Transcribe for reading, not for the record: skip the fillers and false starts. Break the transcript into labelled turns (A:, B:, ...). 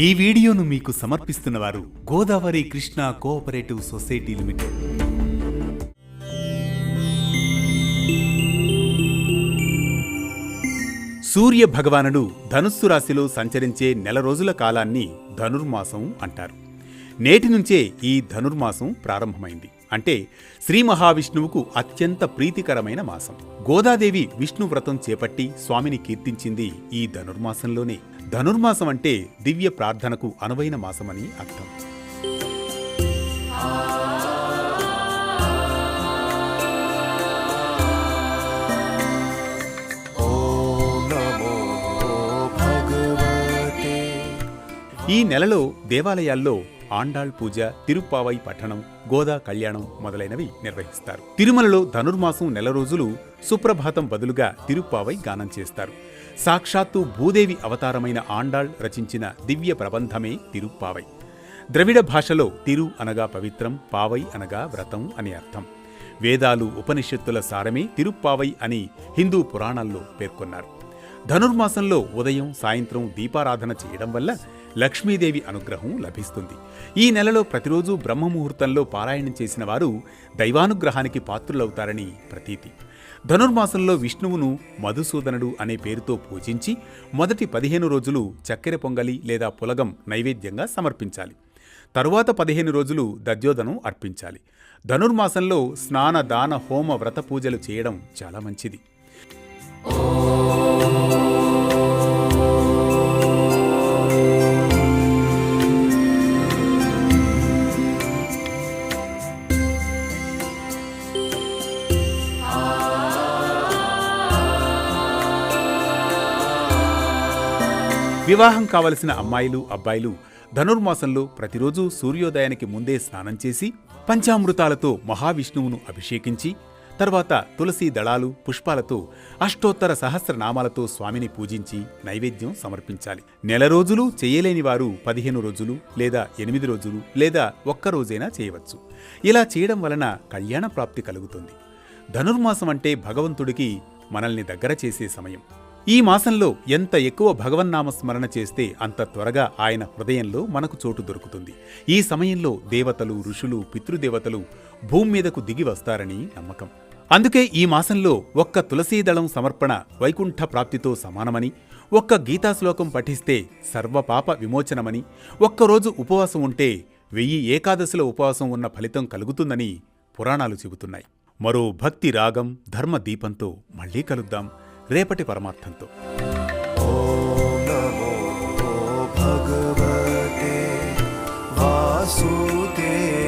A: ఈ వీడియోను మీకు సమర్పిస్తున్నవారు Godavari Krishna cooperative society limited. Surya భగవానుడు ధనుస్సు రాశిలో సంచరించే నెల రోజుల కాలాన్ని ధనుర్మాసం అంటారు. నేటి నుంచే ఈ ధనుర్మాసం ప్రారంభమైంది. అంటే శ్రీ మహావిష్ణువుకు అత్యంత ప్రీతికరమైన మాసం. గోదాదేవి విష్ణు వ్రతం చేపట్టి స్వామిని కీర్తించింది ఈ ధనుర్మాసంలోనే. ధనుర్మాసం అంటే దివ్య ప్రార్థనకు అనువైన మాసమని అర్థం. ఈ నెలలో దేవాలయాల్లో ఆండాళ్ పూజ, తిరుప్పావై పఠనం, గోదా కళ్యాణం మొదలైనవి నిర్వహిస్తారు. తిరుమలలో ధనుర్మాసం నెల రోజులు సుప్రభాతం బదులుగా తిరుప్పావై గానం చేస్తారు. సాక్షాత్తు భూదేవి అవతారమైన ఆండాళ్ రచించిన దివ్య ప్రబంధమే తిరుప్పావై. ద్రవిడ భాషలో తిరు అనగా పవిత్రం, పావై అనగా వ్రతం అని అర్థం. వేదాలు, ఉపనిషత్తుల సారమే తిరుప్పావై అని హిందూ పురాణాల్లో పేర్కొన్నారు. ధనుర్మాసంలో ఉదయం, సాయంత్రం దీపారాధన చేయడం వల్ల లక్ష్మీదేవి అనుగ్రహం లభిస్తుంది. ఈ నెలలో ప్రతిరోజు బ్రహ్మముహూర్తంలో పారాయణం చేసిన వారు దైవానుగ్రహానికి పాత్రులవుతారని ప్రతీతి. ధనుర్మాసంలో విష్ణువును మధుసూదనుడు అనే పేరుతో పూజించి మొదటి 15 రోజులు చక్కెర పొంగలి లేదా పులగం నైవేద్యంగా సమర్పించాలి. తరువాత 15 రోజులు దద్యోదనం అర్పించాలి. ధనుర్మాసంలో స్నాన, దాన, హోమ, వ్రత పూజలు చేయడం చాలా మంచిది. వివాహం కావలసిన అమ్మాయిలు, అబ్బాయిలు ధనుర్మాసంలో ప్రతిరోజు సూర్యోదయానికి ముందే స్నానం చేసి పంచామృతాలతో మహావిష్ణువును అభిషేకించి తర్వాత తులసి దళాలు, పుష్పాలతో అష్టోత్తర సహస్రనామాలతో స్వామిని పూజించి నైవేద్యం సమర్పించాలి. నెల రోజులు చేయలేని వారు 15 రోజులు లేదా 8 రోజులు లేదా ఒక్కరోజైనా చేయవచ్చు. ఇలా చేయడం వలన కళ్యాణ ప్రాప్తి కలుగుతుంది. ధనుర్మాసం అంటే భగవంతుడికి మనల్ని దగ్గర చేసే సమయం. ఈ మాసంలో ఎంత ఎక్కువ భగవన్నామస్మరణ చేస్తే అంత త్వరగా ఆయన హృదయంలో మనకు చోటు దొరుకుతుంది. ఈ సమయంలో దేవతలు, ఋషులు, పితృదేవతలు భూమి మీదకు దిగి వస్తారని నమ్మకం. అందుకే ఈ మాసంలో ఒక్క తులసీదళం సమర్పణ వైకుంఠ ప్రాప్తితో సమానమని, ఒక్క గీతాశ్లోకం పఠిస్తే సర్వపాప విమోచనమని, ఒక్కరోజు ఉపవాసం ఉంటే 1000 ఏకాదశుల ఉపవాసం ఉన్న ఫలితం కలుగుతుందని పురాణాలు చెబుతున్నాయి. మరో భక్తి రాగం, ధర్మ దీపంతో మళ్లీ కలుద్దాం రేపటి పరమార్థంతో.
B: ఓం నమో భగవతే వాసుదేవాయ.